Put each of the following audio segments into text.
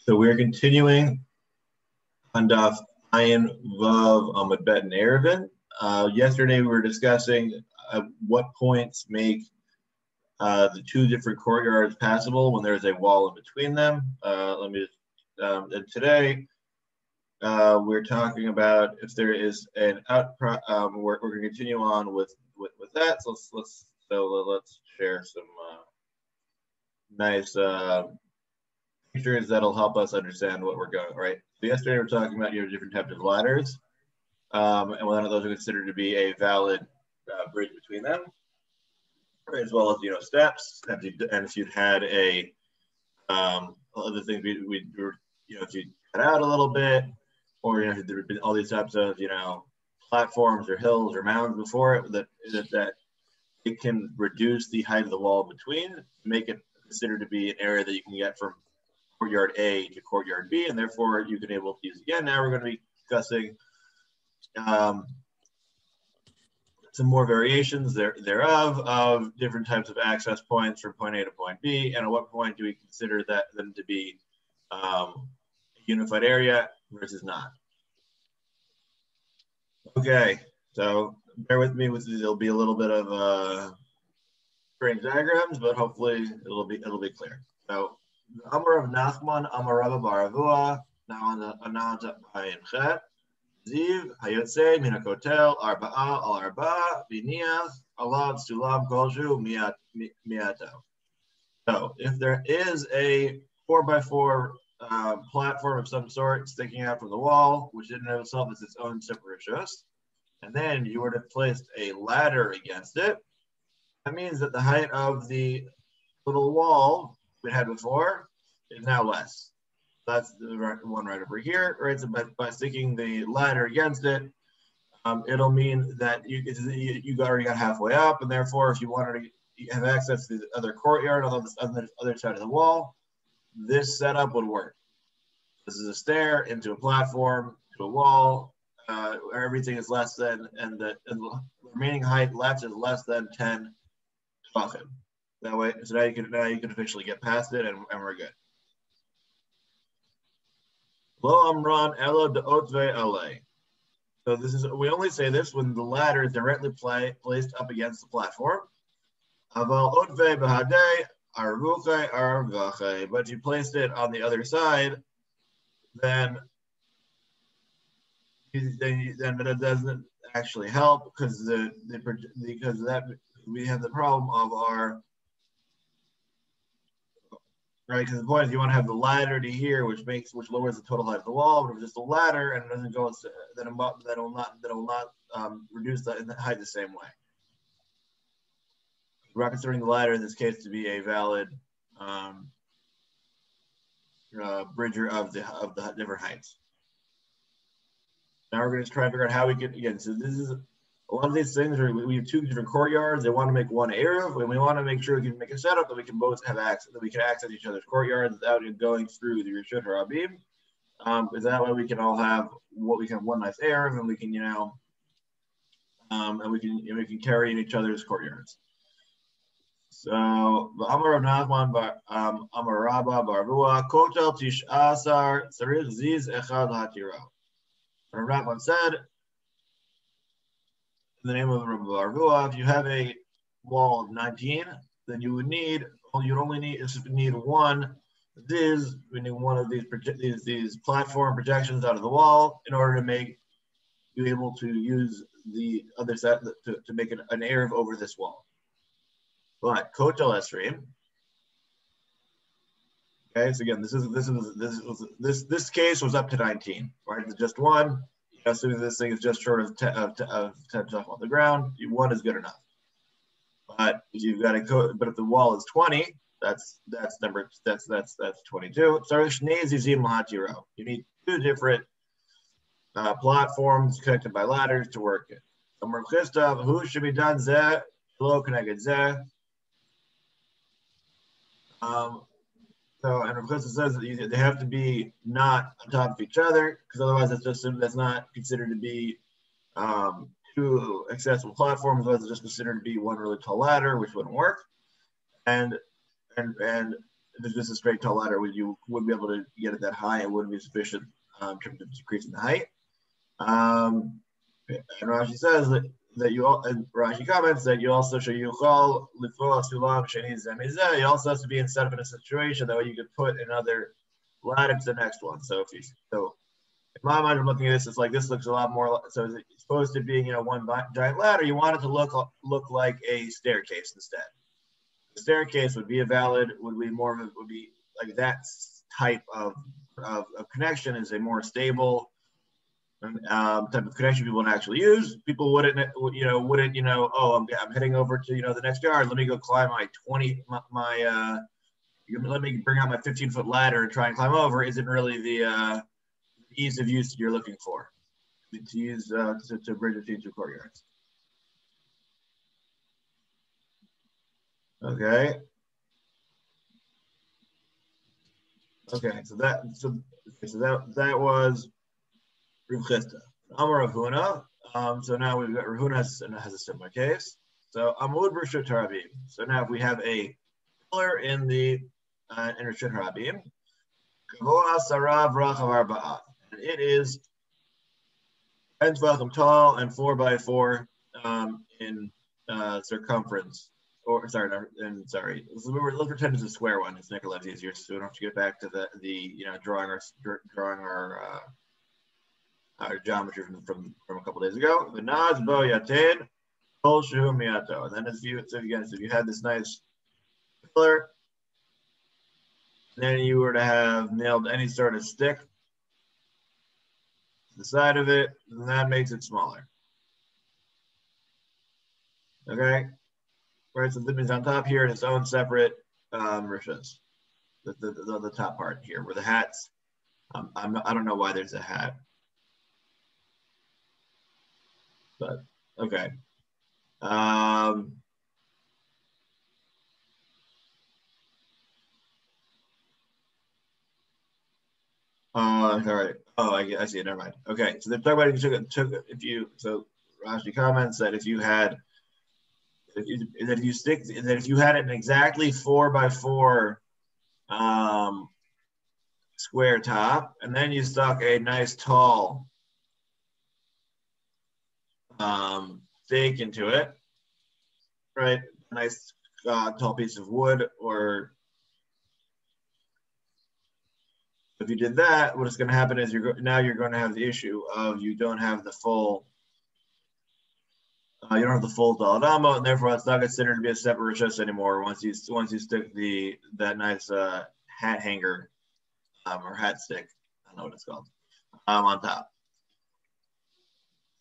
So we're continuing on Daf Ayin Vav Amud Bet and Eruvin. Yesterday we were discussing what points make the two different courtyards passable when there's a wall in between them. And today we're talking about if there is an we're going to continue on with that. So let's share some nice pictures that'll help us understand what we're going, right? So yesterday we were talking about different types of ladders, and one of those are considered to be a valid bridge between them, right? As well as steps, and if you'd had a other things we were if you cut out a little bit, or there had been all these types of platforms or hills or mounds before it that it can reduce the height of the wall between, make it considered to be an area that you can get from courtyard A to courtyard B, and therefore you can able to use again. Now we're going to be discussing some more variations thereof of different types of access points from point A to point B, and at what point do we consider them to be a unified area versus not. Okay, so bear with me. There'll be a little bit of strange diagrams, but hopefully it'll be clear. So the Amar of Nachman, Amar Rabba Baravua, now on the Ayin Chet, Ziv, Hayotze, Mina Kotel, Arba'a, Al Arba, Biniach, Alav, Sulam, Kolshu, Miato. So if there is a 4x4 platform of some sort sticking out from the wall, which in and of itself is its own separate rishus, and then you were to place a ladder against it, that means that the height of the little wall we had before is now less. That's the one right over here, right? So by sticking the ladder against it, it'll mean that you already got halfway up, and therefore, if you wanted to have access to the other courtyard on the other side of the wall, this setup would work. This is a stair into a platform to a wall, where everything is less than, and the remaining height left is less than 10 tefachim. That way, so now you can officially get past it, and we're good. Lo amran elo de otve ale. So we only say this when the ladder is directly placed up against the platform. Aval otve behadei arvuche arvache. But if you placed it on the other side, then it doesn't actually help because we have the problem of our right, because the point is you want to have the ladder to here, which lowers the total height of the wall. But if it's just a ladder and it doesn't go, then it will not reduce the height the same way. We're not considering the ladder in this case to be a valid bridger of the different heights. Now we're going to try and figure out how we can again. So this is a lot of these things we have two different courtyards. They want to make one Eruv, and we want to make sure we can make a setup that we can both have access, that we can access each other's courtyards without going through the Rishut Harabim. Because that way we can all have one nice Eruv, and we can and we can carry in each other's courtyards. So the Amar of Nachman Amar Rabba Barvua Kotel Tish Asar Tzarich Ziz Echad Hatiro. And Nachman said, in the name of Rabbi Barvua, if you have a wall of 19, then you'd only need one ziz, meaning one of these platform projections out of the wall, in order to make you able to use the other side to make an Eruv over this wall. But Kotel Esrim. Okay, so again, this case was up to 19, right? It's just one. Assuming this thing is just short of 10 off the ground, one is good enough. But if you've got but if the wall is 20, that's 22. So you need two different platforms connected by ladders to work it. Who should be done zeh? Hello, connected zeh. So, and Rav Chesed says that they have to be not on top of each other, because otherwise that's not considered to be two accessible platforms. Otherwise, it's just considered to be one really tall ladder, which wouldn't work. And if it's just a straight tall ladder, you wouldn't be able to get it that high. It wouldn't be sufficient in terms of decreasing the height. And Rashi says that you all, and Rashi comments that you also show yuchal lifoa sulam sheni zemizeh. You also have to be set up in a situation that way you could put another ladder to the next one. So in my mind, I'm looking at this, it's like this looks a lot more. So it's supposed to be, one giant ladder. You want it to look like a staircase instead. The staircase would be would be like that type of connection is a more stable type of connection people would actually use. People wouldn't, oh, I'm heading over to, the next yard. Let me go climb let me bring out my 15-foot ladder and try and climb over. Isn't really the ease of use you're looking for to use to bridge between two courtyards. Okay. So that was Rav Chisda. Amar Rav Huna. So now we've got Rav Huna has a similar case. So Amud Rishut Harabim. So now if we have a pillar in the Rishut Harabim, Gavoa Sarav Rachav Arba'ah. It is 10 tvachim tall and 4 by 4 in circumference. So we're looking pretend it's a square one. It's Nikolai's easier, so we don't have to get back to the drawing our geometry from a couple days ago. The Naz Bo Yated Kol Shu Miyato. And then if you had this nice pillar, then you were to have nailed any sort of stick to the side of it, and that makes it smaller. Okay. Right, so that means on top here in its own separate rishas. The top part here where the hats. I don't know why there's a hat, but okay. All right. Oh, I see it. Never mind. Okay, so they're talking about if you took so Rashi comments that if you had. If you had an exactly 4 by 4 square top, and then you stuck a nice tall stake into it, right? A nice tall piece of wood, or if you did that, what's going to happen is you're going to have the issue of you don't have the full. You don't have the full daladama, and therefore it's not considered to be a separate rishus anymore. Once you stick that nice hat hanger or hat stick, I don't know what it's called, on top.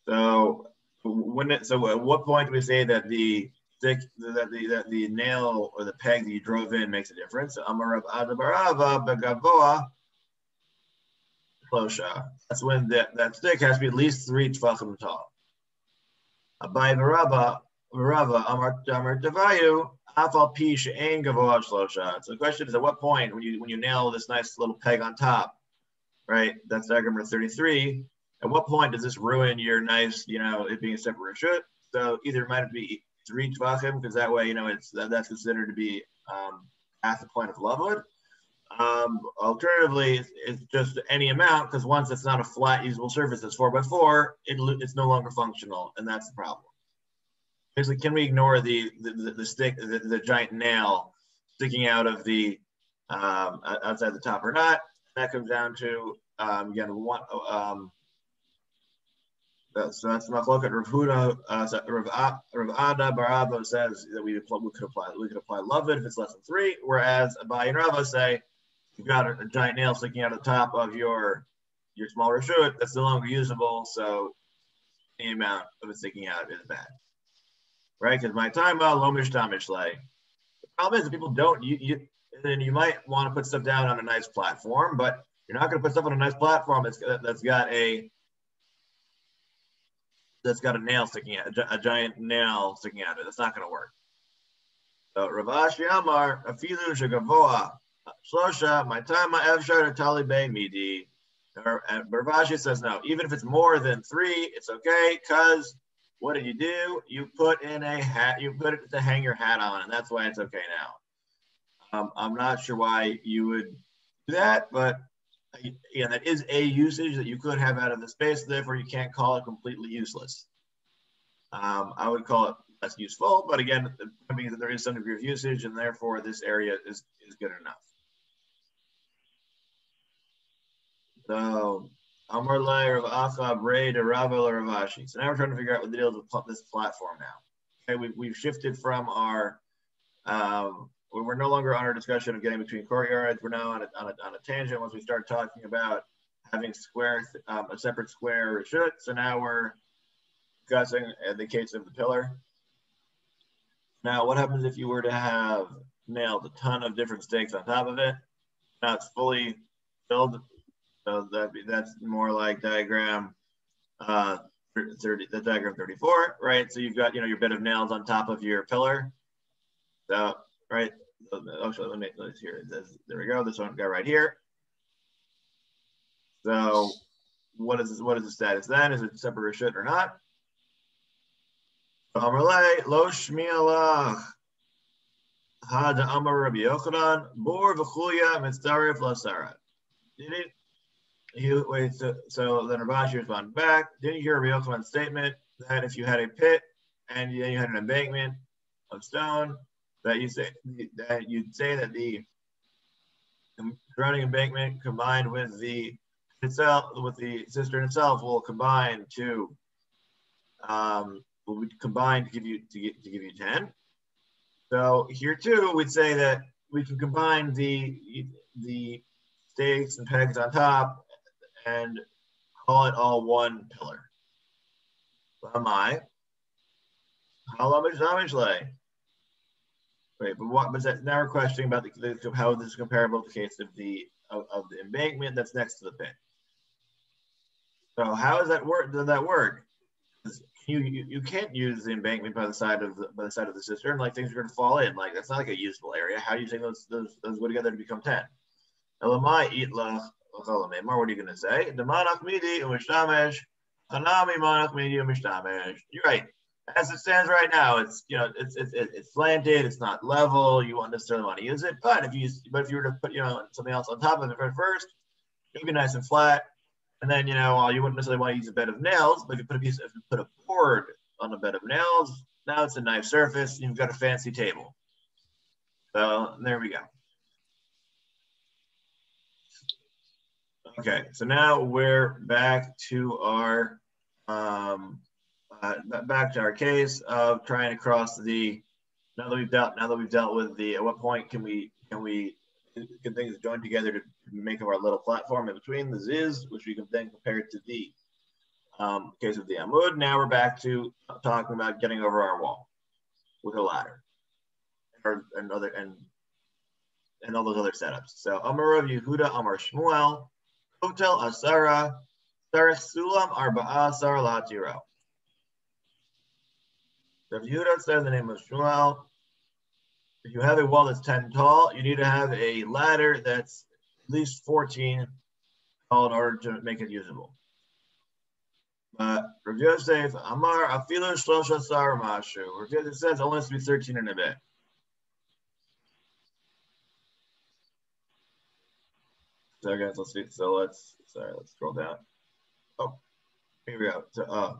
So at what point do we say that the stick that the nail or the peg that you drove in makes a difference? Amar Rav Adabarava begavoa klosha. That's when that stick has to be at least 3 tvachim tall. Abai Baraba Amar Devayu Afal Pi She'en Gavoa Shlosha. So the question is, at what point when you nail this nice little peg on top, right? That's diagram number 33. At what point does this ruin your nice, it being a separate rishut? So either it might be 3 tvachim, because that way, that's considered to be at the point of lovewood. Alternatively, it's just any amount, because once it's not a flat usable surface, it's 4 by 4, it's no longer functional, and that's the problem. Basically, can we ignore the stick, the giant nail sticking out of the outside the top or not? That comes down to again one. So that's machloket. Rav Huda, Rav Ada Baraba says that we could apply loved if it's less than 3, whereas Abai and Rava say you've got a giant nail sticking out of the top of your small rishut that's no longer usable, so any amount of it sticking out is bad, right? Because my time lomish tamishlei. The problem is that people don't. Then you might want to put stuff down on a nice platform, but you're not going to put stuff on a nice platform that's got a nail sticking out, a giant nail sticking out of it. That's not going to work. So Rav Ashi Amar afilu shegavoa shlosha my time efshar tali bay midi. And Rav Ashi says no. Even if it's more than 3, it's okay. Because what did you do? You put in a hat. You put it to hang your hat on, and that's why it's okay I'm not sure why you would do that, but again, that is a usage that you could have out of the space. Therefore, you can't call it completely useless. I would call it less useful, but again, it means that there is some degree of usage, and therefore this area is good enough. So, Amar Lai, Rav Acha, Bray, de Ravel, or Ravashi. So now we're trying to figure out what the deal is with this platform now. Okay, we've shifted from our, we're no longer on our discussion of getting between courtyards. We're now on a tangent once we start talking about having a separate square reshut. So now we're discussing the case of the pillar. Now, what happens if you were to have nailed a ton of different stakes on top of it? Now it's fully filled. So that's more like diagram 30, the diagram 34, right? So you've got your bit of nails on top of your pillar. So right, actually let's here. There we go. This one got right here. So what is the status then? Is it separate reshut or not? Amarle lo shmi'alach had Amar Rabbi Yochanan bor v'chuya mitzaref lasara. Did it? So then Rabashi responded back. Didn't you hear Rabbi Yochanan's statement that if you had a pit and then you had an embankment of stone, that you'd say that the surrounding embankment combined with the cistern itself will combine to give you 10. So here too, we'd say that we can combine the stakes and pegs on top and call it all one pillar. Right, but now we're questioning about how this is comparable to the case of the embankment that's next to the pit. So how does that work? Does that work? You can't use the embankment by the side of the cistern. Like things are going to fall in. Like that's not like a useful area. How do you think those go together to become 10? Elamai itla. What are you going to say? You're right. As it stands right now, it's it's slanted. It's not level. You won't necessarily want to use it. But if you were to put something else on top of it first, it'd be nice and flat. And then you wouldn't necessarily want to use a bed of nails. But if you put a board on a bed of nails, now it's a nice surface. You've got a fancy table. So there we go. Okay, so now we're back to our case of trying to cross the. Now that we've dealt with the, at what point can things join together to make our little platform in between the ziz, which we can then compare to the case of the amud. Now we're back to talking about getting over our wall with a ladder, and all those other setups. So Amar Rav Yehuda, Amar Shmuel. Hotel Asara, Sarich Sulam Arba'a Asar Latiro. Rav Yehuda says the name of Shmuel. If you have a wall that's 10 tall, you need to have a ladder that's at least 14 tall in order to make it usable. But Rav Yosef, Amar Afilu Shlosha Asar Mashu. Rav Yosef says only has to be 13 and a bit. So guys, let's see. So let's scroll down. Oh, here we go. So,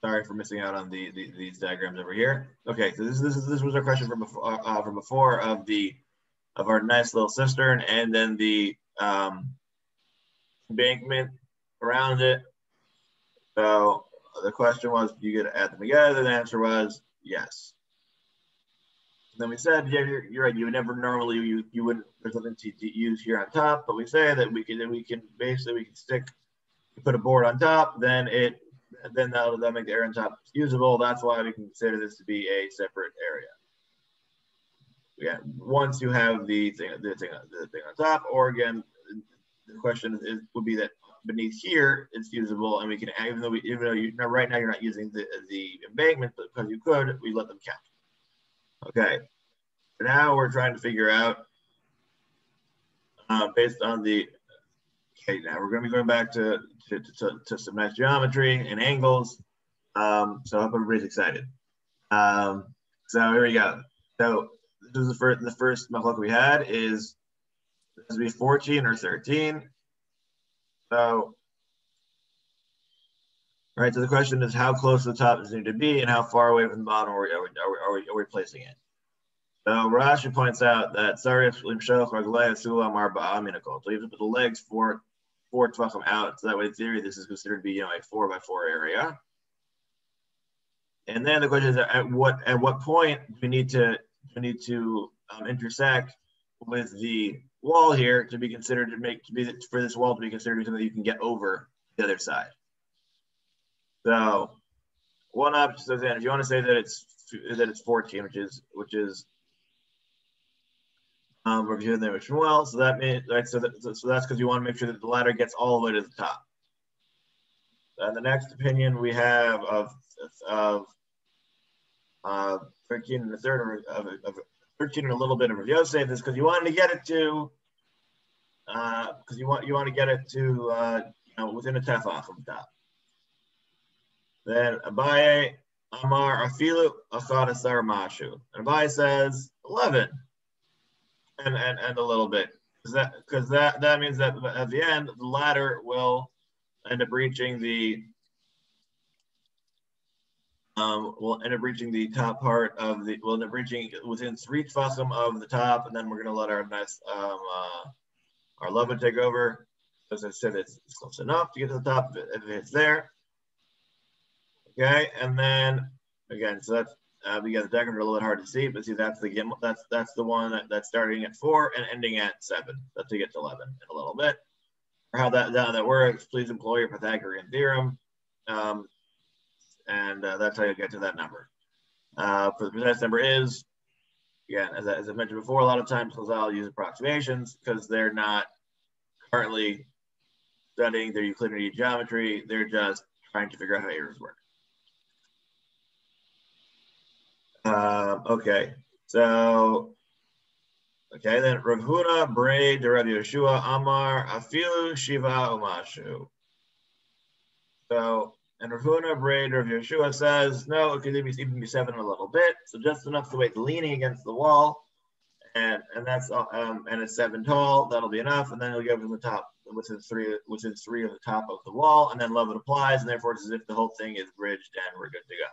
sorry for missing out on these diagrams over here. Okay, so this was our question from before of our nice little cistern, and then the embankment around it. So the question was, do you get to add them together? The answer was yes. Then we said, yeah, you're right. You would never normally you wouldn't. There's nothing to use here on top, but we say that we can put a board on top. Then that'll make the area on top usable. That's why we can consider this to be a separate area. Yeah, once you have the thing on top, or again, the question would be that beneath here it's usable, and we can even though right now you're not using the embankment, but because you could, we let them count. Okay, so now we're trying to figure out based on the. Okay, now we're going to be going back to some nice geometry and angles. So I hope everybody's excited. So here we go. So this is the first machlok we had is this would be 14 or 13. So, right. So the question is how close to the top does it need to be, and how far away from the bottom are we placing it? So Rashi points out that Sarif Limshoch Raglei Sulam Arba'a Minakol. So you have to put the legs four tvachim out. So that way, in theory, this is considered to be a 4x4 area. And then the question is, at what point do we need to intersect with the wall here to be considered for this wall to be considered something that you can get over the other side? So one option says, if you want to say that it's 14, which is reviewing there with Shmuel, so that means so that's because you want to make sure that the ladder gets all the way to the top. And the next opinion we have of 13 and a third of 13 and a little bit of Rav Yosef is because you wanted to get it to you want to get it to within a tefach from the top. Then Abaye Amar Afilu Achad Asar Mashu. And Abaye says 11 and a little bit because that means that at the end the ladder will end up reaching the top part of the. We'll end up reaching within 3 tefachim of the top, and then we're going to let our lava take over. As I said, it's close enough to get to the top if it's there. Okay, and then again, so that's we got the diagram a little bit hard to see, but see that's the gimel. That's the one that's starting at 4 and ending at 7. That's to get to 11 in a little bit. For how that works, please employ your Pythagorean theorem. And that's how you get to that number. For the precise number is, again, as I mentioned before, a lot of times Chazal use approximations because they're not currently studying their Euclidean geometry. They're just trying to figure out how errors work. Okay, then Rav Huna Brei de Rav Yeshua Amar Afilu Shiva Umashu. So, and Rav Huna Brei de Rav Yeshua says, no, it could even be 7 a little bit, so just enough so it's leaning against the wall, and that's and it's 7 tall. That'll be enough, and then it'll go from the top within three of the top of the wall, and then love it applies, and therefore it's as if the whole thing is bridged and we're good to go.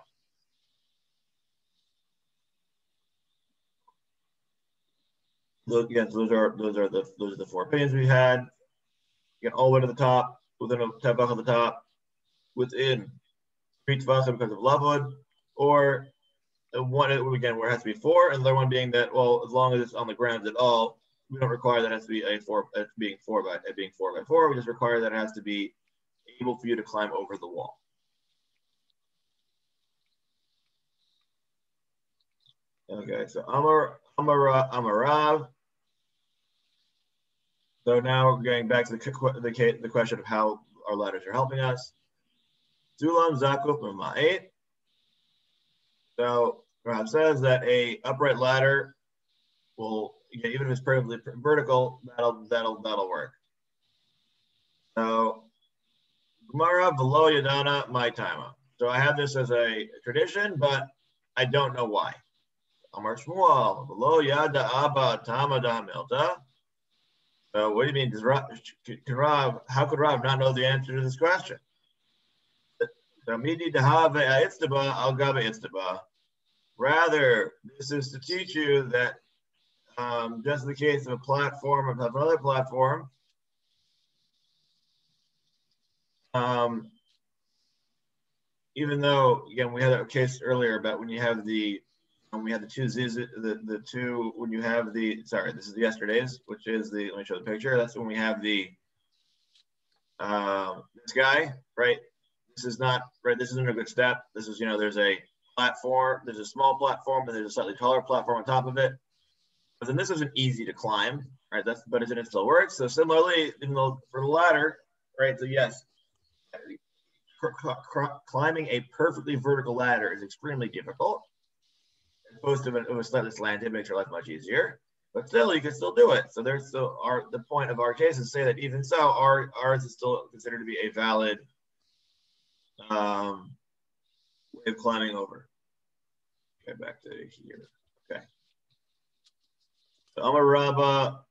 Again, so those are the 4 opinions we had. Again, all the way to the top, within a tefach of the top, within 3 tefachim because of lavud, or one again where it has to be 4, and the other one being that as long as it's on the ground at all, we don't require that it has to be being 4 by 4. We just require that it has to be able for you to climb over the wall. Okay, so Amarav. So now we're going back to the question of how our ladders are helping us. Zulam Zakuf Ma'at. So Rav says that a upright ladder will, even if it's perfectly vertical, that'll work. So Gemara V'lo Yadana My Taima. So I have this as a tradition, but I don't know why. Amar Shmuel V'lo Yada Abba Tama Da Milta. So what do you mean? How could Rav not know the answer to this question? Rather, this is to teach you that just in the case of a platform of another platform, even though again we had a case earlier about when you have we had the two when you have this is yesterday's, which is let me show the picture. That's when we have this guy, right? This is not right. This isn't a good step. This is there's a platform, there's a small platform, and there's a slightly taller platform on top of it. But then this isn't easy to climb, right? But it still works. So similarly, for the ladder, right? So yes, climbing a perfectly vertical ladder is extremely difficult. As opposed to a slightly slanted, makes your life much easier. But still, you can still do it. So the point of our case is to say that even so, ours is still considered to be a valid way of climbing over. Okay, back to here. Okay. Amar Rabba,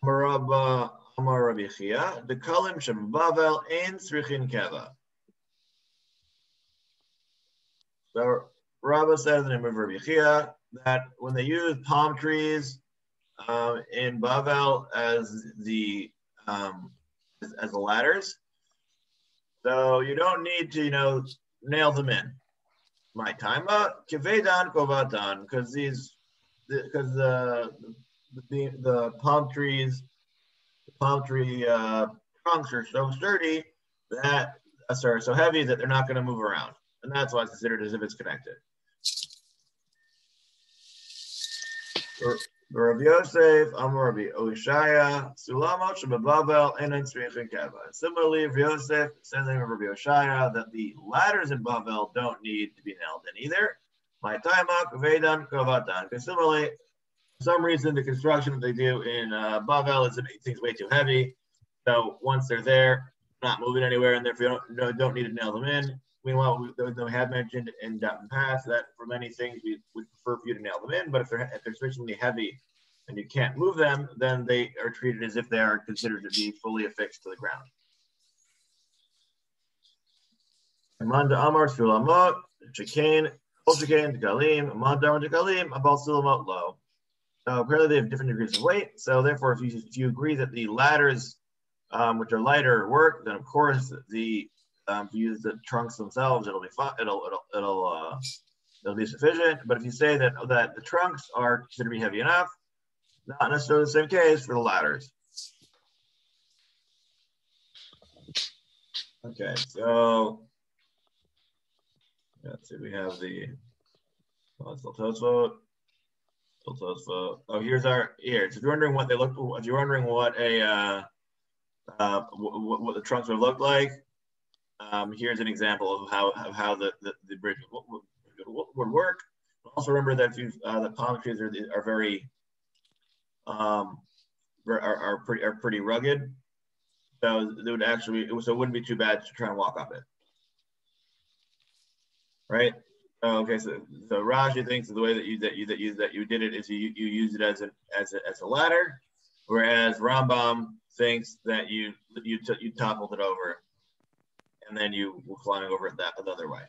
Amar Rabba, Amar Rabbi Chia, the Kalim Shem Bavel Ein Srichin Keva. So Rabba says in the name of Rabbi Chia that when they use palm trees in Bavel as the ladders, so you don't need to nail them in. My time up, kivedan kovatan, because the palm tree trunks are so sturdy that so heavy that they're not going to move around, and that's why it's considered as if it's connected. Rabbi Yosef, Amar Rabbi Oshaya, Sulamot Shebabavel, Enan Tzrichin Keva. Similarly, Rabbi Yosef says in Rabbi Oshaya that the ladders in Bavel don't need to be nailed in either. My Taimak, Vedan, Kovatan. Because similarly, for some reason, the construction that they do in Bavel is to make things way too heavy. So once they're there, not moving anywhere, and therefore you don't need to nail them in. Meanwhile, we have mentioned in the past that for many things we would prefer for you to nail them in, but if they're sufficiently heavy and you can't move them, then they are treated as if they are considered to be fully affixed to the ground. Amanda Amar Sulamot, Chikain, Kolchikain, Galim, Amanda Amar Galim, Abal Sulamot low. So apparently they have different degrees of weight. So therefore, if you agree that the ladders, which are lighter, work, then of course if you use the trunks themselves, it'll be fine. It'll be sufficient. But if you say that the trunks are considered to be heavy enough, not necessarily the same case for the ladders. Okay, so let's see. We have the Tosfot. Oh, here's our here. So if you're wondering what they look, if you're wondering what what the trunks would look like. Here's an example of how the bridge would work. Also remember that the palm trees are very pretty rugged, so it would actually it wouldn't be too bad to try and walk up it, right? Okay, so Rashi thinks the way that you did it is you use it as a ladder, whereas Rambam thinks that you toppled it over. And then you were climbing over it the other way.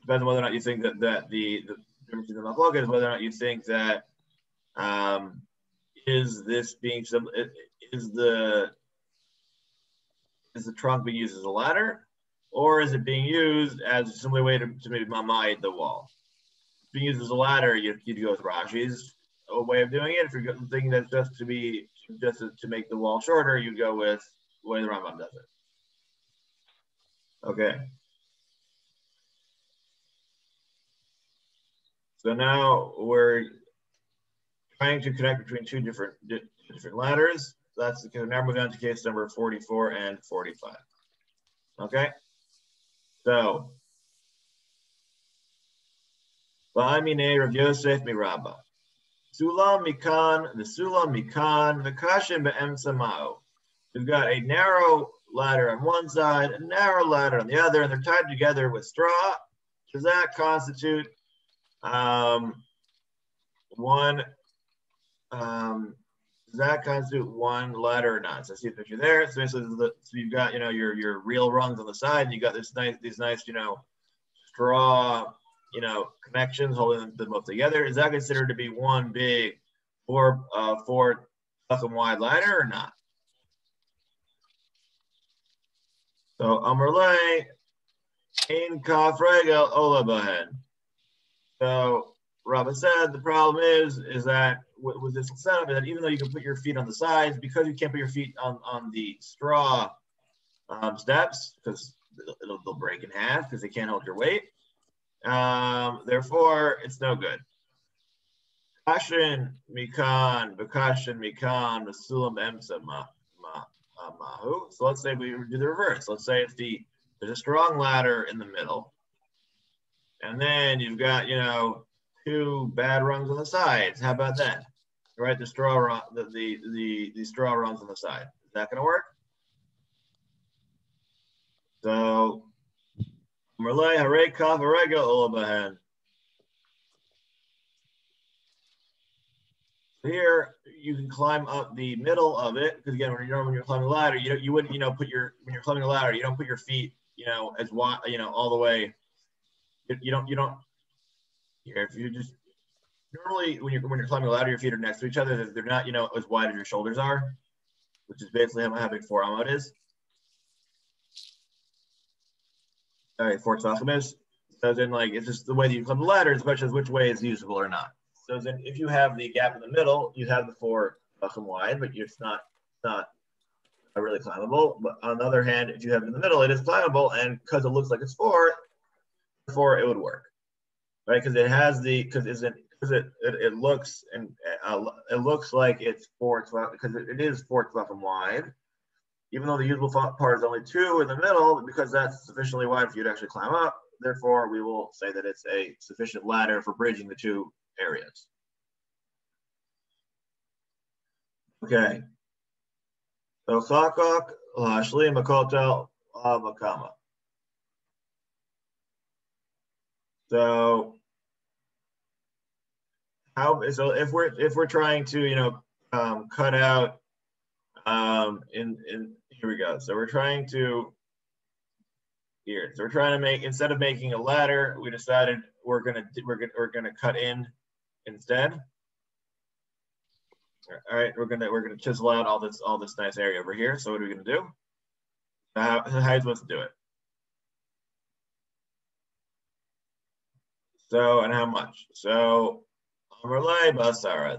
Depends on whether or not you think that the difference in the machloket is whether or not you think that is the trunk being used as a ladder, or is it being used as a similar way to maybe mamai the wall? If it's being used as a ladder, you'd go with Rashi's way of doing it. If you're thinking that's just to make the wall shorter, you'd go with the way the Rambam does it. Okay. So now we're trying to connect between two different ladders. That's now moving on to case number 44 and 45. Okay. So, V'amine Rav Yosef Mirabba. Sulam mikan, the sulam mikan, the kashin be'emsa ma'o. We've got a narrow ladder on one side, a narrow ladder on the other, and they're tied together with straw. Does that constitute one? Does that constitute one ladder or not? So I see a picture there. So you've got your real rungs on the side, and you got these nice straw connections holding them both together. Is that considered to be one big four tefachim wide ladder or not? So Amrlei in kaf regel ola bahen. So Rabbi said the problem is that with this setup that even though you can put your feet on the sides, because you can't put your feet on the straw steps because they'll break in half because they can't hold your weight. Therefore, it's no good. Kashin mikan, bekashin mikan, basulam emsa mahu. So let's say we do the reverse. Let's say there's a strong ladder in the middle, and then you've got two bad rungs on the sides. How about that? Right, the straw rung, the straw rungs on the side. Is that going to work? So, Merlei harei kav harega olabahen. Here you can climb up the middle of it because again, when you're climbing a ladder, you wouldn't put your when you're climbing a ladder, you don't put your feet as wide all the way. You don't here if you just normally when you're climbing a ladder, your feet are next to each other. They're not as wide as your shoulders are, which is basically how big forearm is. All right, four tachim is. So then it's just the way that you climb the ladder as much as which way is usable or not. So then if you have the gap in the middle, you have the four tachim wide, but it's not really climbable. But on the other hand, if you have it in the middle, it is climbable, and because it looks like it's four, therefore it would work, right? Because it has it looks it looks like it's four because it is four tachim wide, even though the usable part is only two in the middle, because that's sufficiently wide for you to actually climb up. Therefore, we will say that it's a sufficient ladder for bridging the two areas. Okay. So chakak lashlim makotel makama. So if we're trying to cut out here we go. So we're trying to make, instead of making a ladder, we decided we're gonna cut in instead. All right, we're gonna chisel out all this nice area over here. So what are we gonna do? How are you supposed to do it? So and how much? So Amarlai Basara.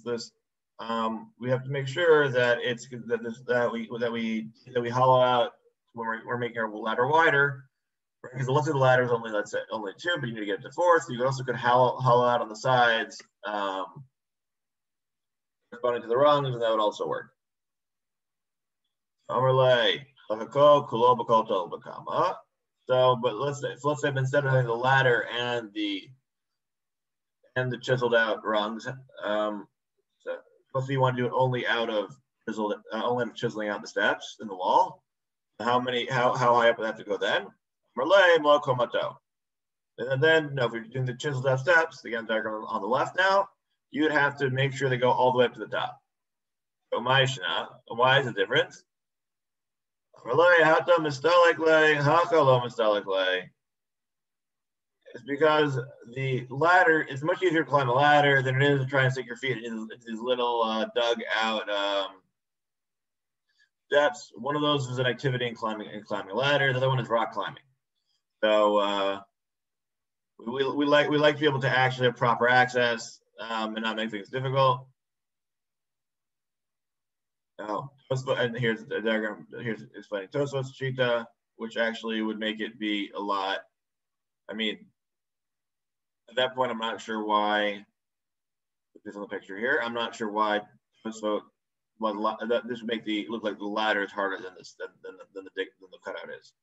This we have to make sure that we hollow out when we're making our ladder wider, right? Because let's say the ladder is only, let's say only two, but you need to get it to four. So you also could hollow out on the sides, corresponding to the rungs, and that would also work. So, but let's say instead of having the ladder and the chiseled out rungs, so if you want to do it only out of chiseling out the steps in the wall, how high up would that have to go then? And then if you're doing the chiseled out steps, again diagram on the left now, you would have to make sure they go all the way up to the top. So why is the difference? It's because the ladder, it's much easier to climb a ladder than it is to try and stick your feet into these little dug out steps. One of those is an activity in climbing a ladder. The other one is rock climbing. So we like to be able to actually have proper access and not make things difficult. Oh, and here's the diagram. Here's explaining Tosfos Shita, which actually would make it be a lot. I mean, at that point, I'm not sure why. This on the picture here. I'm not sure why Tosfos. This would make look like the ladder is harder than the cutout is.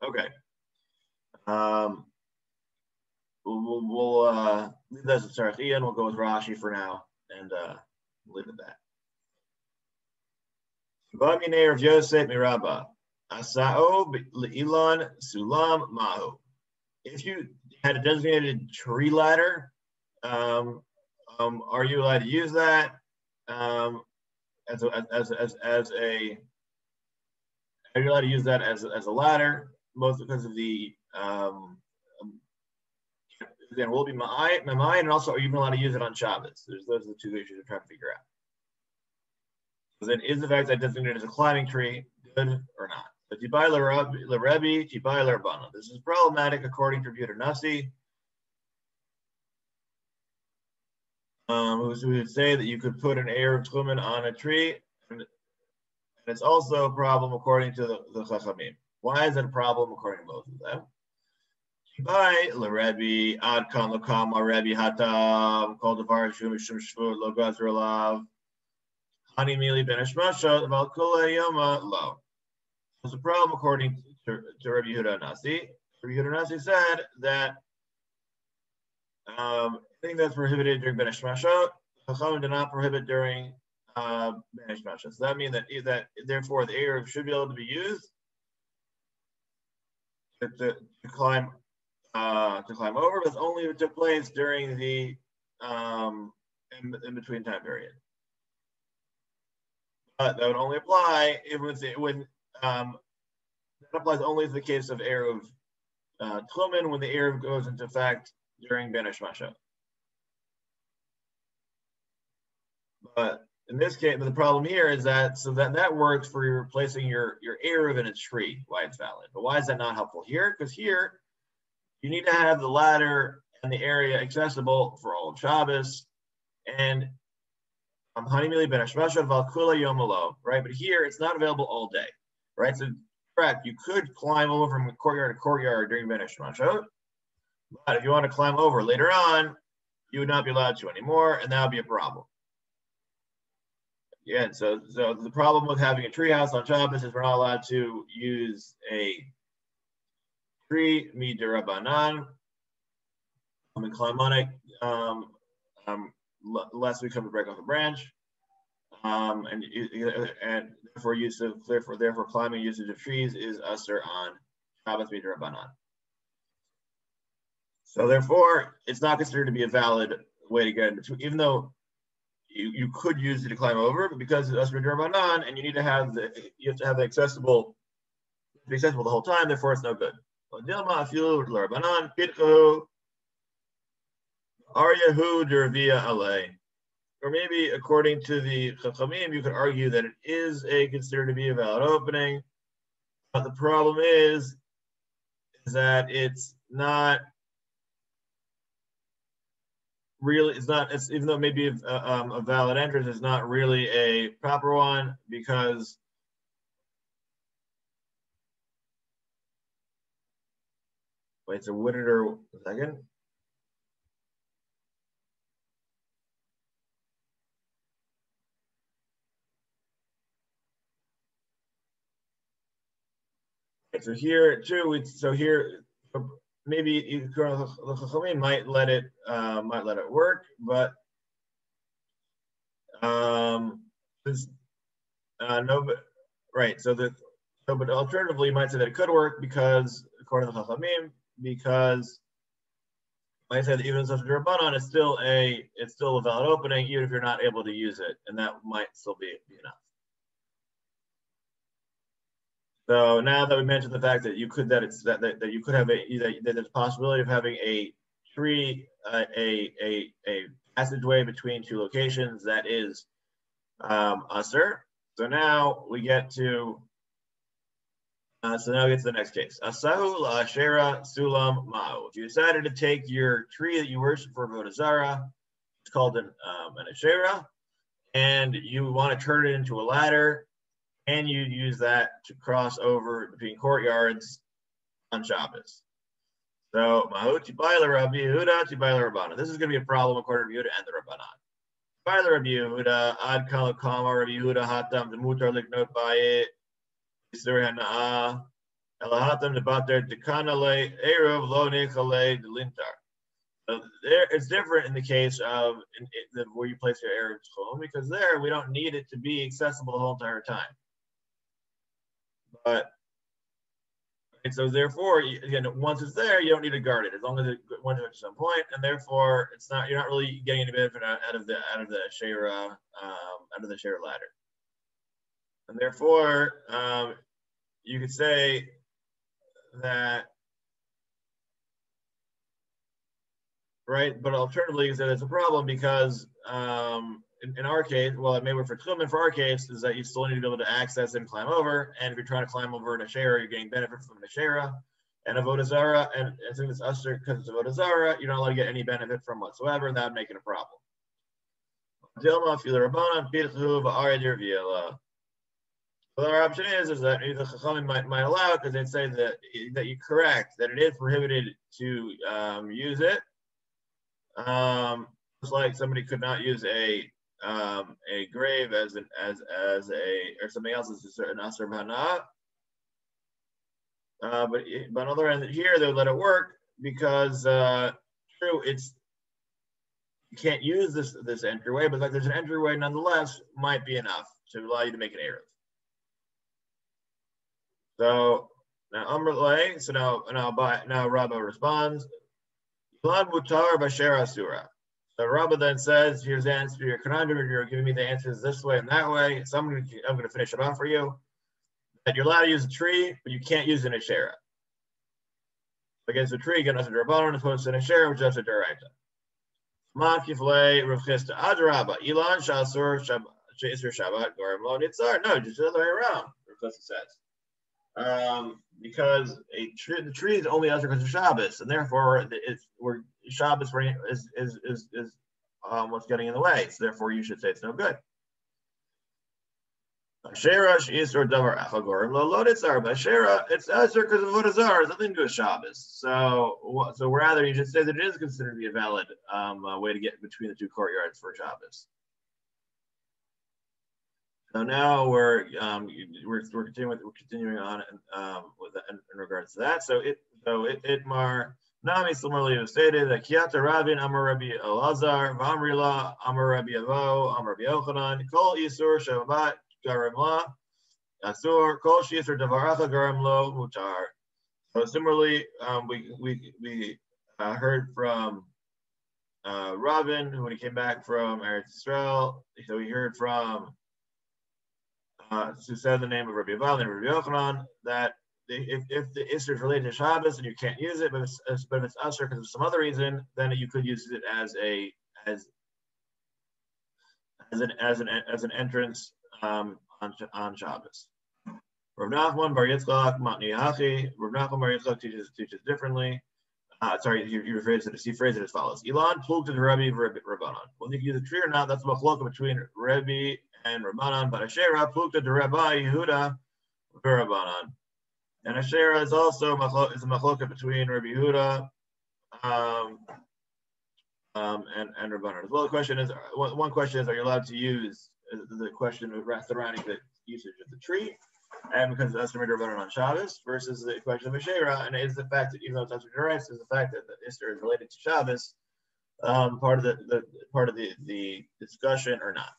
Okay. We'll leave that as a Sarach. We'll go with Rashi for now and leave it at that. Bamine of Yosef Miraba, Asao Le'ilan Sulam Mahu. If you had a designated tree ladder, are you allowed to use that are you allowed to use that as a ladder? Both because of the again, will be my mind, and also are you even allowed to use it on Shabbos? Those are the two issues we're trying to figure out. So then, is the fact that designated as a climbing tree good or not? But Tibai L'Rebbe, Tibai L'Rabbanan. This is problematic according to Rabbi Nasi, who would say that you could put an Eruv Tchumen on a tree, and it's also a problem according to the Chachamim. Why is it a problem according to both of them? Tibai L'Rebbe, Ad Kan L'Kam Rebbe Hatam, Kol Davar Shum Shum Shvut Lo Gazur Alav. Hani Mili Ben Ashmasha Valkula Yoma Lo. There's a problem according to Rabbi Yehuda Nasi. Rabbi Yehuda Nasi said that anything that's prohibited during Ben Ashmasha, Chachamim did not prohibit during Ben Ashmasha. So that means that therefore the Eruv should be able to be used to climb over, but only if it took place during the in between time period. But that would only apply if that applies only to the case of Eruv Tchumen, when the Eruv goes into effect during Ben Hashmasha. But in this case, the problem here is that that works for replacing your Eruv in a tree, why it's valid. But why is that not helpful here? Because here you need to have the ladder and the area accessible for all of Shabbos, and Hanimili Ben Hashmasha Valkula Yomalo, right? But here it's not available all day, right? So correct, you could climb over from courtyard to courtyard during Ben Hashmasha, but if you want to climb over later on, you would not be allowed to anymore, and that would be a problem. Yeah, so the problem with having a treehouse on Shabbos is we're not allowed to use a tree midirabanan. In climatic, unless we come to break off a branch, and therefore climbing usage of trees is usher on Shabbos midirabanan. So therefore, it's not considered to be a valid way to get in between, even though you could use it to climb over, but because it's usher midirabanan, and you have to have it accessible the whole time. Therefore, it's no good. Or maybe according to the Chachamim, you could argue that it is considered to be a valid opening, but the problem is that it's not really. Even though maybe a valid entrance, is not really a proper one, because wait. So would it or a second? So here too, maybe the Chachamim might let it work, but right. But alternatively, you might say that it could work because, according to the Chachamim, because like I said, even such a Rabbanon, it's still a valid opening, even if you're not able to use it, and that might still be enough. So now that we mentioned the fact that you could have that there's a possibility of having a tree, a passageway between two locations that is usher. So now we get to the next case. Asahu la'ashera sulam ma'u. If you decided to take your tree that you worship for Avodah Zarah, it's called an ashera, and you want to turn it into a ladder, and you use that to cross over between courtyards on Shabbos. So, Mahu Tibayla Rabbi Yehuda, Tibayla Rabbanan. This is going to be a problem according to Yehuda and the Rabbanan. Tibayla Rabbi Yehuda, Ad Kala Kama, Rabbi Yehuda Hatam, the Mutar Liknot BAYT, Isur Hana'a, Elahatam, the Bater, Dekanale, Eruv, Lo Nechale, the Lintar. So it's different in the case of where you place your Eruv Tchum, because there we don't need it to be accessible the whole entire time. But and so therefore, again, once it's there, you don't need to guard it as long as it went to some point, and therefore you're not really getting any benefit out of the shera ladder, and therefore you could say that, right? But alternatively, you say that's a problem because in our case, well, it may work for Tchumen. For our case, is that you still need to be able to access and climb over. And if you're trying to climb over an Ashera, you're getting benefit from an Ashera and Avodah Zarah. And I think it's usher because it's Avodah Zarah, you're not allowed to get any benefit from whatsoever, and that would make it a problem. Well, our option is that the Chachamim might allow it because they'd say that you're correct, that it is prohibited to use it. Just like somebody could not use a grave as or something else as a certain aser b'hana. But on the other end, here they would let it work because true, you can't use this entryway, but like there's an entryway nonetheless might be enough to allow you to make an eruv. So now Amrlay, so now Rabba responds, Yilad mutar b'asher asura. So Rabba then says, here's the answer to your conundrum. You're giving me the answers this way and that way. So I'm going to finish it off for you. That you're allowed to use a tree, but you can't use an Asherah. Against a tree, you get a Rabbanon as opposed to an Asherah, which is a Deraita. Makifle Rav Chisda Adrabba Ilan Shasur Sheisur Shabbat Gorim Lo Nitzar. No, just the other way around. Rav Chisda says. Because the tree is only after because of Shabbos, and therefore Shabbos is what's getting in the way. So therefore, you should say it's no good. Asherah is or davar achagorim lo loditzar. But Asherah, it's asher because of vodazar. It's nothing to do with Shabbos. So rather, you should say that it is considered to be a valid way to get between the two courtyards for Shabbos. So now we're continuing on with that in regards to that. So Itmar Nami similarly stated that Kiyata Rabin Amar Rabbi Elazar Vamrila Amar Rabbi Avo Amar Rabbi Yochanan Kol Isur Shabbat Garim La Asur Kol Shisur Davaracha Garim Lo Mutar. So similarly, we heard from Rabin when he came back from Eretz Yisrael. So we heard from who said the name of Rabbi Avo and Rabbi Yochanan that if the Isser is related to Shabbos and you can't use it, but if it's Usher because of some other reason, then you could use it as an entrance on Shabbos. Rav Nachman Bar Yitzchak Matni Hachi. Rav Nachman Bar Yitzchak teaches differently. He phrased it as follows: Ilan plug to the Rabbi Rabbanan. Well, if you use a tree or not, that's a machloka between Rabbi and Rabbanan. But Asherah plug to the Rabbi Yehuda Rabbanan. And Asherah is also a machloka between Rabbi Yehuda and Rabbanan as well. The question is, one question is, are you allowed to use the question surrounding the usage of the tree, and because that's the Rabbanan on Shabbos, versus the question of Asherah, and is the fact that even though it's not rights, is the fact that the Isser is related to Shabbos part of the discussion or not?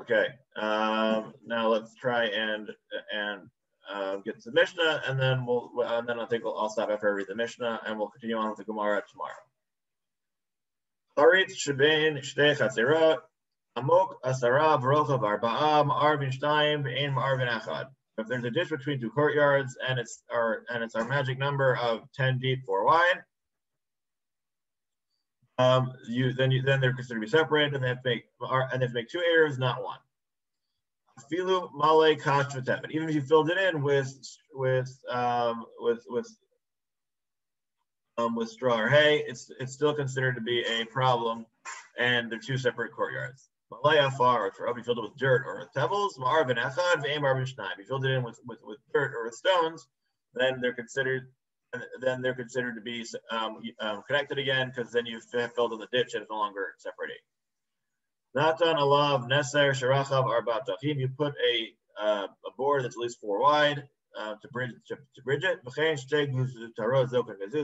Okay, now let's try and get to the Mishnah, and then I think I'll stop after I read the Mishnah, and we'll continue on with the Gemara tomorrow. Arit shebein shtei chatzerot amok asara v'rochav arba'ah ma'arvin shtayim ve'ein ma'arvin echad. If there's a ditch between two courtyards and it's our magic number of 10 deep, 4 wide, then they're considered to be separated, and they have to make 2 areas, not 1. Filu male kash v'tefet. Even if you filled it in with straw or hay, it's still considered to be a problem, and they're 2 separate courtyards. Malay afar, if you filled it with dirt or with pebbles, ma'arvin echad ve'em arvin shnayim. If you filled it in with dirt or with stones, then they're considered to be connected again, because then you've filled in the ditch and it's no longer separating. Natan alav neser sharachav arbat tachim. You put a board that's at least 4 wide to bridge it.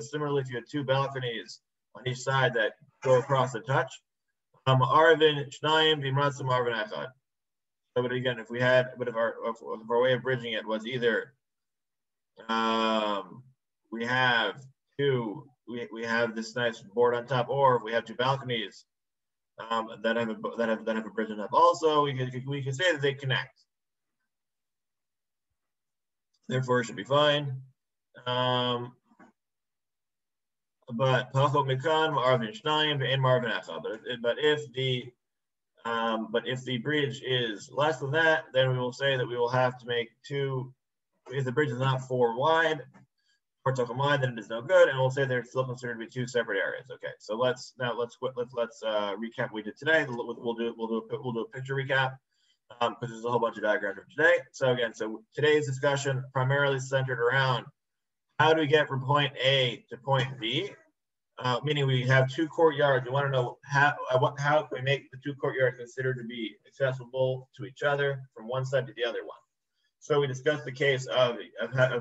Similarly, if you had 2 balconies on each side that go across and touch, arvin shnayim v'imratzim arvin echad. So, but again, if our way of bridging it was either we have this nice board on top, or if we have 2 balconies that have a bridge on top, also we can say that they connect. Therefore, it should be fine. But pachot mikan ma'arvin shnayim ve'en ma'arvin echad. But if the bridge is less than that, then we will say that we will have to make 2. If the bridge is not 4 wide, then it is no good, and we'll say they're still considered to be 2 separate areas. Okay, so let's recap what we did today. We'll do a picture recap because there's a whole bunch of diagrams for today. So today's discussion primarily centered around how do we get from point A to point B, meaning we have 2 courtyards. We want to know how can we make the 2 courtyards considered to be accessible to each other from one side to the other one. So we discussed the case of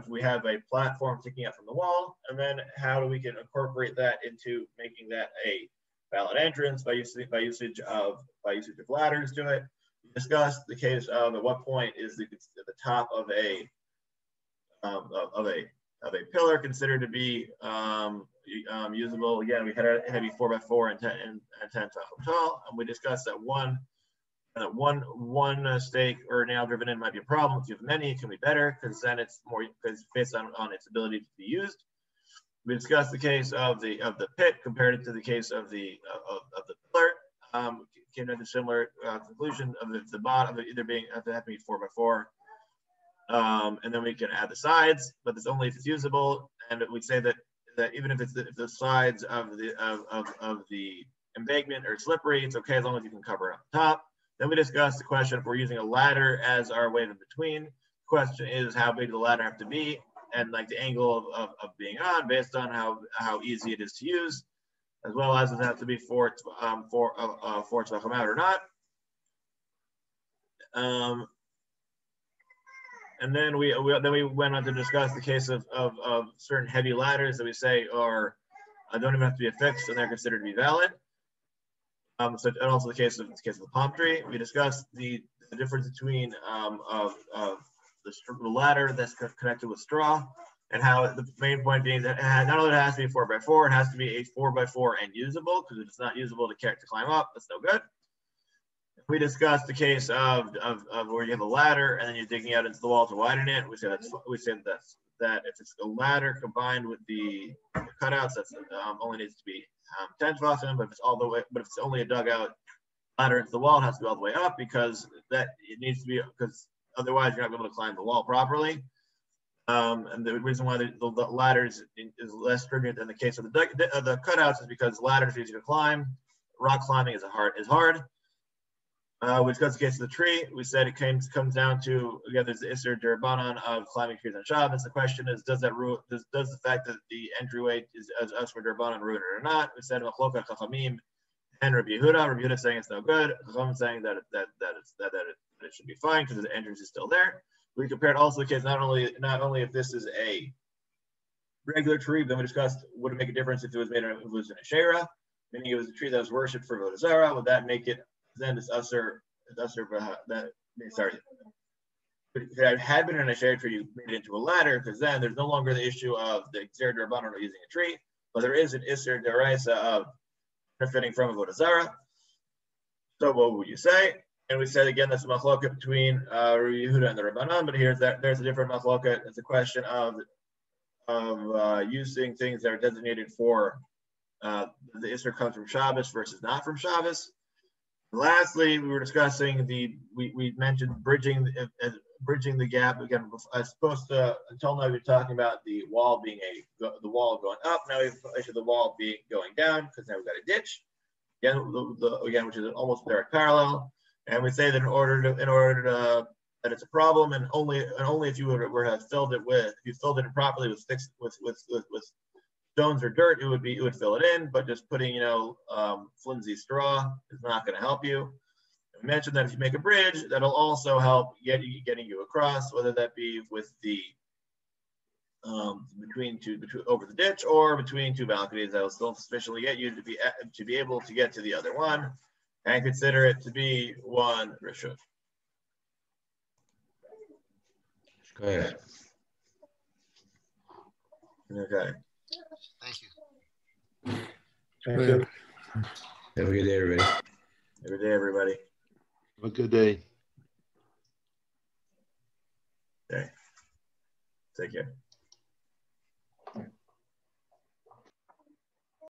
we have a platform sticking out from the wall, and then how we can incorporate that into making that a valid entrance by usage of ladders to it. We discussed the case of at what point is the top of a a pillar considered to be usable. Again, we had it to be 4x4 and 10 tefachim tall, and we discussed that one stake or nail driven in might be a problem. If you have many, it can be better because then it's more because based on its ability to be used. We discussed the case of the pit compared it to the case of the pillar. Came to a similar conclusion of the bottom of either being having to be 4x4, and then we can add the sides, but it's only if it's usable. And we say that even if the sides of the embankment are slippery, it's okay as long as you can cover it up top. Then we discussed the question if we're using a ladder as our way in between. The question is how big the ladder have to be, and like the angle of being on based on how easy it is to use, as well as does it have to be four tefachim out or not. And then we went on to discuss the case of certain heavy ladders that we say don't even have to be affixed and they're considered to be valid. And also the case of the palm tree. We discussed the difference between the ladder that's connected with straw, and how the main point being that not only it has to be 4x4, it has to be a 4x4 and usable, because if it's not usable to climb up, that's no good. We discussed the case of where you have a ladder and then you're digging out into the wall to widen it. We say that if it's a ladder combined with the cutouts, that's only needs to be 10 tefachim. But if it's only a dugout ladder into the wall, it has to be all the way up because it needs to be, because otherwise you're not going to be able to climb the wall properly. And the reason why the ladder is less stringent in the case of the cutouts is because ladders are easy to climb. Rock climbing is hard. We discussed the case of the tree. We said it comes down to, again, there's the Isser Derabanan of climbing trees on Shabbos. The question is, does the fact that the entryway is as us for Derabanan ruin it or not? We said Machloka Chachamim and Rabbi Yehuda. Rabbi Yehuda saying it's no good. Chacham saying that it should be fine because the entrance is still there. We compared also the case not only if this is a regular tree, then we discussed would it make a difference if it was in a shera, meaning it was a tree that was worshipped for Avodah Zarah. Would that make it then it's usher that sorry. If it had been in a shade tree, you made it into a ladder, because then there's no longer the issue of the Xer Derabanan using a tree, but there is an Isser Deraisa of benefiting from Avodah Zarah. So what would you say? And we said again that's a machloket between Rabbi Yehuda and the Rabbanan, but here's there's a different machloket. It's a question of using things that are designated for the Isser comes from Shabbos versus not from Shabbos. Lastly, we were discussing we mentioned bridging the gap. Again, I was supposed to, until now we were talking about the wall being the wall going up. Now we've issued the wall being going down because now we've got a ditch. Again, which is an almost direct parallel. And we say that in order to that it's a problem, and only if you were to have filled it in properly with stones or dirt, it would fill it in. But just putting flimsy straw is not going to help you. We mentioned that if you make a bridge, that'll also help getting you across, whether that be with the between over the ditch or between two balconies. That will still sufficiently get you to be able to get to the other one, and consider it to be one rishut. Okay. Okay. Thank you. Thank you. Have a good day, everybody. Have a good day, everybody. Have a good day. Okay. Take care.